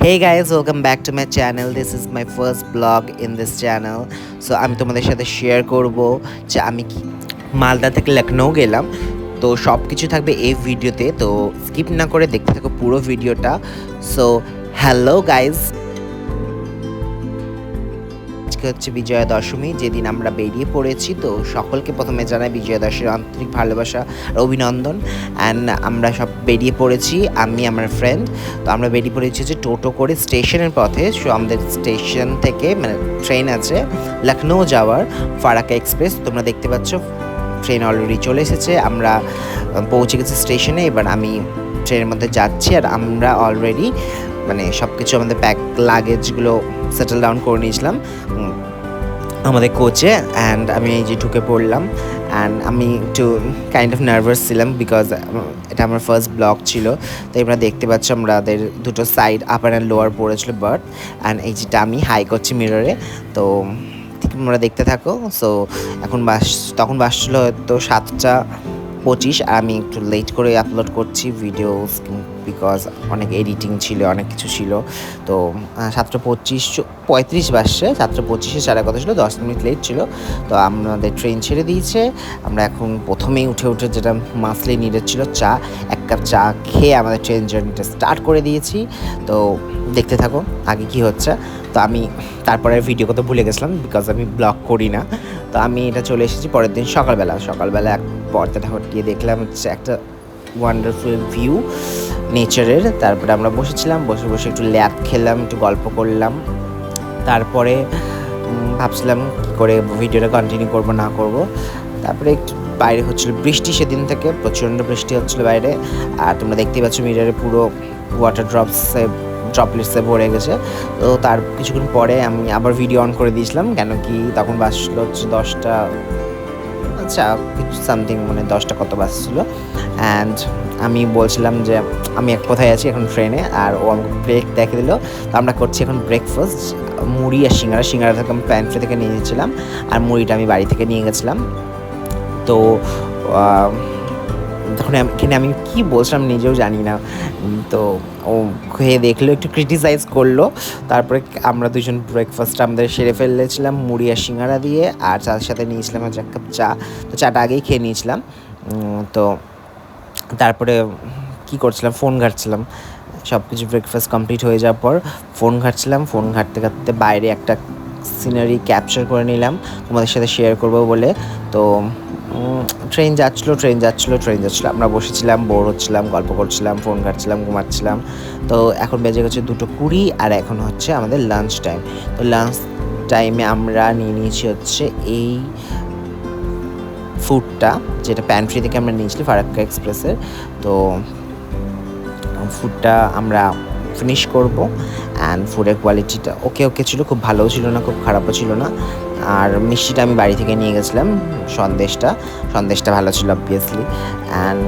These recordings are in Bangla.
Hey guys, welcome back to my channel. This is my first vlog in this channel. So আমি তোমাদের সাথে শেয়ার করব যে আমি কি মালদা থেকে লখনৌ গেলাম। তো সব কিছু থাকবে এই ভিডিওতে, তো স্কিপ না করে দেখতে থাকো পুরো ভিডিওটা। সো হ্যালো গাইজ, আজকে হচ্ছে বিজয়া দশমী, যেদিন আমরা বেরিয়ে পড়েছি। তো সকলকে প্রথমে জানাই বিজয়া দশমীর আন্তরিক ভালোবাসা আর অভিনন্দন। অ্যান্ড আমরা সব বেরিয়ে পড়েছি, আমি আমার ফ্রেন্ড। তো আমরা বেরিয়ে পড়েছি হচ্ছে টোটো করে স্টেশনের পথে। সো আমাদের স্টেশন থেকে মানে ট্রেন আছে লখনৌ যাওয়ার, ফারাক্কা এক্সপ্রেস। তোমরা দেখতে পাচ্ছ ট্রেন অলরেডি চলে এসেছে, আমরা পৌঁছে গেছি স্টেশনে। এবার আমি ট্রেনের মধ্যে যাচ্ছি, আর আমরা অলরেডি মানে সব কিছু আমাদের প্যাক লাগেজগুলো সেটেল ডাউন করে নিয়েছিলাম আমাদের কোচে। অ্যান্ড আমি এই যে ঢুকে পড়লাম। অ্যান্ড আমি একটু কাইন্ড অফ নার্ভাস ছিলাম, বিকজ এটা আমার ফার্স্ট ব্লগ ছিল। তো আমরা দেখতে পাচ্ছ আমাদের দুটো সাইড আপার অ্যান্ড লোয়ার পড়েছিল বার্থ। অ্যান্ড এই যেটা আমি হাই করছি মিররে, তো তোমরা দেখতে থাকো। সো এখন তখন বাসছিল হয়তো 7:25, আর আমি একটু লেট করে আপলোড করছি ভিডিওস, বিকজ অনেক এডিটিং ছিল, অনেক কিছু ছিল। তো 7:35 বাসছে, 7:25 সাড়ে কথা ছিল, 10 মিনিট লেট ছিল। তো আমাদের ট্রেন ছেড়ে দিয়েছে। আমরা এখন প্রথমেই উঠে যেটা মাসলি নিডেড ছিল, চা, এক কাপ চা খেয়ে আমাদের ট্রেন জার্নিটা স্টার্ট করে দিয়েছি। তো দেখতে থাকো আগে কি হচ্ছে। তো আমি তারপরে ভিডিও করতে ভুলে গেছিলাম, বিকজ আমি ব্লগ করি না। তো আমি এটা চলে এসেছি পরের দিন সকালবেলা এক পর্দাটা হটিয়ে দেখলাম হচ্ছে একটা ওয়ান্ডারফুল ভিউ নেচারের। তারপরে আমরা বসে একটু ল্যাব খেলাম, একটু গল্প করলাম। তারপরে ভাবছিলাম কী করে ভিডিওটা কন্টিনিউ করবো না করব। তারপরে একটু বাইরে হচ্ছিলো বৃষ্টি, সেদিন থেকে প্রচণ্ড বৃষ্টি হচ্ছিলো বাইরে। আর তোমরা দেখতেই পাচ্ছ মিররে পুরো ওয়াটার ড্রপলেটসে ভরে গেছে। তো তার কিছুক্ষণ পরে আমি আবার ভিডিও অন করে দিয়েছিলাম, কেন কি তখন বাজছিল হচ্ছে 10টা, আচ্ছা কিছু সামথিং, মানে 10টা কত বাজছিল। অ্যান্ড আমি বলছিলাম যে আমি এক কোথায় আছি এখন ট্রেনে, আর ও আমাকে ব্রেক দেখে দিল। তো আমরা করছি এখন ব্রেকফাস্ট, মুড়ি আর সিঙ্গারা থেকে আমি প্যান্ট্রি থেকে নিয়ে গেছিলাম, আর মুড়িটা আমি বাড়ি থেকে নিয়ে গেছিলাম। তো তখন এখানে আমি কী বলছিলাম নিজেও জানি না। তো ও খেয়ে দেখলো, একটু ক্রিটিসাইজ করলো। তারপরে আমরা দুজন ব্রেকফাস্টটা আমাদের সেরে ফেলেছিলাম মুড়ি আর সিঙ্গারা দিয়ে, আর চার সাথে নিয়েছিলাম এক কাপ চা। তো চাটা আগেই খেয়ে নিয়েছিলাম। তো তারপরে কী করছিলাম, ফোন ঘাঁটছিলাম। সব কিছু ব্রেকফাস্ট কমপ্লিট হয়ে যাওয়ার পর ফোন ঘাঁটতে বাইরে একটা সিনারি ক্যাপচার করে নিলাম তোমাদের সাথে শেয়ার করবো বলে। তো ট্রেন যাচ্ছিলো, আমরা বসেছিলাম, বোর হচ্ছিলাম, গল্প করছিলাম, ফোন ঘাঁটছিলাম, ঘুমাচ্ছিলাম। তো এখন বেজে গেছে 2:20, আর এখন হচ্ছে আমাদের লাঞ্চ টাইম। তো লাঞ্চ টাইমে আমরা নিয়ে নিয়েছি হচ্ছে এই ফুডটা, যেটা প্যান্ট্রি থেকে আমরা নিয়েছিলাম ফারাক্কা এক্সপ্রেসের। তো ফুডটা আমরা ফিনিশ করব। অ্যান্ড ফুডের কোয়ালিটিটা ওকে ছিল, খুব ভালোও ছিল না, খুব খারাপও ছিল না। আর মিষ্টিটা আমি বাড়ি থেকে নিয়ে গেছিলাম, সন্দেশটা ভালো ছিল অবভিয়াসলি। অ্যান্ড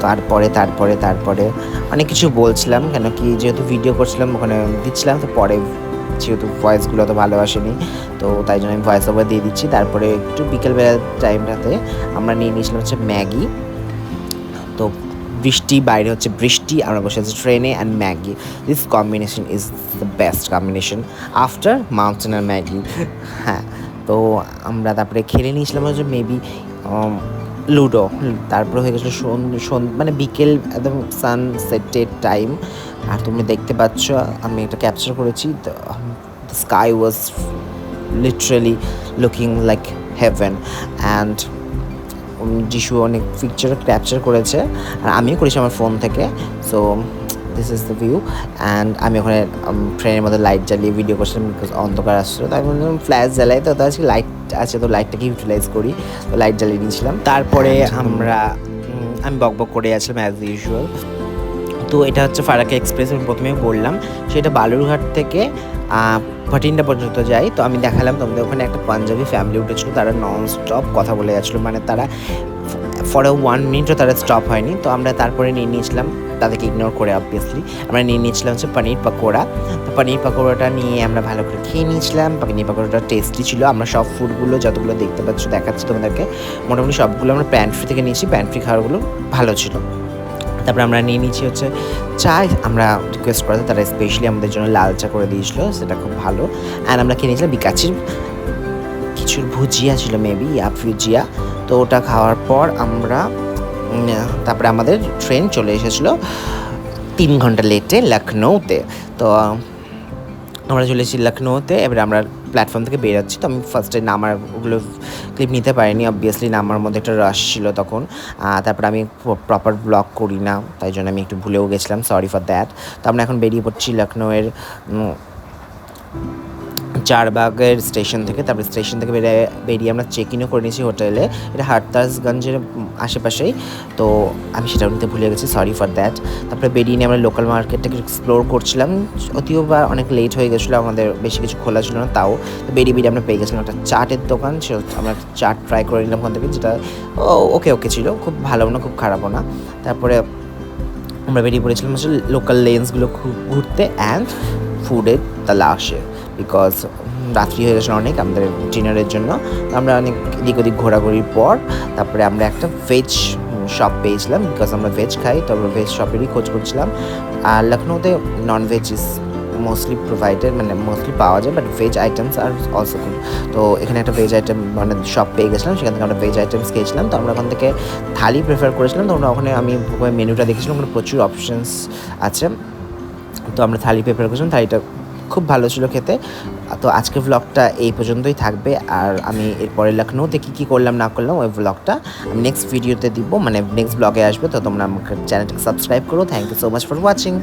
তারপরে অনেক কিছু বলছিলাম, কেন কি যেহেতু ভিডিও করছিলাম ওখানে দিচ্ছিলাম, তো পরে যেহেতু ভয়েসগুলো তো ভালো আসেনি, তো তাই জন্য আমি ভয়েস ওভার দিয়ে দিচ্ছি। তারপরে একটু বিকেলবেলার টাইমটাতে আমরা নিয়ে নিয়েছিলাম হচ্ছে ম্যাগি। তো বাইরে হচ্ছে বৃষ্টি, আমরা বসে আছি ট্রেনে, and Maggi, this combination is the best combination after mountain আর ম্যাগি। হ্যাঁ, তো আমরা তারপরে খেলে নিয়েছিলাম হচ্ছে মেবি লুডো। তারপরে হয়ে গেছিলো মানে বিকেল, একদম সানসেটের টাইম। আর তুমি দেখতে পাচ্ছ আমি একটা ক্যাপচার করেছি, the sky was literally looking like haven. And যিশু অনেক পিকচার ক্যাপচার করেছে, আর আমিও করেছি আমার ফোন থেকে। So this is the view. And আমি ওখানে ট্রেনের মধ্যে লাইট জ্বালিয়ে ভিডিও করছিলাম, বিকজ অন্ধকার আসছিলো। তো আমি বললাম ফ্ল্যাশ জ্বালাই, তো আজকে লাইট আছে, তো লাইটটাকে ইউটিলাইজ করি। তো লাইট জ্বালিয়ে নিয়েছিলাম। তারপরে আমি বকবক করে আসলাম অ্যাজ ইউজুয়াল। তো এটা হচ্ছে ফারাক্কা এক্সপ্রেস, আমি প্রথমেই বললাম সেটা বালুরঘাট থেকে ভাটিন্ডা পর্যন্ত যাই। তো আমি দেখালাম তোমাদের ওখানে একটা পাঞ্জাবি ফ্যামিলি উঠেছিল, তারা নন স্টপ কথা বলে যাচ্ছিলো, মানে তারা ফর 1 মিনিটও তারা স্টপ হয়নি। তো আমরা তারপরে নিয়ে নিয়েছিলাম, তাদেরকে ইগনোর করে অবভিয়াসলি আমরা নিয়ে নিয়েছিলাম হচ্ছে পনির পাকোড়া। তো পনির পাকোড়াটা নিয়ে আমরা ভালো করে খেয়ে নিয়েছিলাম। পনির পাকোড়াটা টেস্টি ছিল। আমরা সব ফুডগুলো যতগুলো দেখতে দেখাচ্ছি তোমাদেরকে, মোটামুটি সবগুলো আমরা প্যান্ট্রি থেকে নিয়েছি। প্যান্ট্রি খাবারগুলো ভালো ছিল। তারপরে আমরা নিয়ে নিচ্ছি হচ্ছে চা। আমরা রিকোয়েস্ট করাতে তারা স্পেশালি আমাদের জন্য লাল চা করে দিয়েছিলো, সেটা খুব ভালো। অ্যান্ড আমরা খেয়ে নিয়েছিলাম বিকাচির কিছুর ভুজিয়া ছিল, মেবি ভুজিয়া। তো ওটা খাওয়ার পর আমরা তারপরে আমাদের ট্রেন চলে এসেছিলো 3 ঘন্টা লেটে লখনৌতে। তো আমরা চলে এসেছি লখনৌতে। এবারে আমরা প্ল্যাটফর্ম থেকে বেরোচ্ছি। তো আমি ফার্স্টে নামার ওগুলো ক্লিপ নিতে পারিনি, অবভিয়াসলি নামার মধ্যে একটা রাশ ছিল তখন। তারপরে আমি প্রপার ব্লগ করি না, তাই জন্য আমি একটু ভুলেও গেছিলাম, সরি ফর দ্যাট। তো আমরা এখন বেরিয়ে পড়ছি লখনৌয়ের চারবাগের স্টেশন থেকে। তারপরে স্টেশন থেকে বেরিয়ে আমরা চেক ইনও করে নিয়েছি হোটেলে, এটা হাটতাসগঞ্জের আশেপাশেই। তো আমি সেটাও নিতে ভুলে গেছি, সরি ফর দ্যাট। তারপরে বেরিয়ে নিয়ে আমরা লোকাল মার্কেটটাকে এক্সপ্লোর করছিলাম, যদিও বা অনেক লেট হয়ে গেছিলো, আমাদের বেশি কিছু খোলা ছিল না। তাও তো বেরিয়ে আমরা পেয়ে গেছিলাম একটা চাটের দোকান, সে আমরা চাট ট্রাই করে নিলাম ওখান থেকে, যেটা ওকে ছিল, খুব ভালো না খুব খারাপও না। তারপরে আমরা বেরিয়ে পড়েছিলাম হচ্ছে লোকাল লেন্সগুলো ঘুরতে অ্যান্ড ফুডের তালাশে, বিকজ রাত্রি হয়ে গেছিলো অনেক আমাদের ডিনারের জন্য। আমরা অনেক এদিক ওদিক ঘোরাঘুরির পর তারপরে আমরা একটা ভেজ শপ পেয়েছিলাম, বিকজ আমরা ভেজ খাই, তো আমরা ভেজ শপেরই খোঁজ করছিলাম। আর লখনৌতে non veg is mostly provided, মানে মোস্টলি পাওয়া যায়, but veg items are also good. তো এখানে একটা ভেজ আইটেম মানে শপ পেয়ে গেছিলাম, সেখান থেকে আমরা ভেজ আইটেমস খেয়েছিলাম। তো আমরা ওখান থেকে থালি প্রেফার করেছিলাম। তো ওখানে আমি মেনুটা দেখেছিলাম, ওখানে প্রচুর অপশানস আছে, তো আমরা থালি প্রেফার করেছিলাম। থালিটা খুব ভালো ছিল খেতে। তো আজকের ব্লগটা এই পর্যন্তই থাকবে, আর আমি এরপরে লখনৌতে কী করলাম না করলাম ওই ব্লগটা আমি নেক্সট ভিডিওতে দিব, মানে নেক্সট ব্লগে আসবে। তো তোমরা আমাকে চ্যানেলটাকে সাবস্ক্রাইব করো। Thank you so much for watching.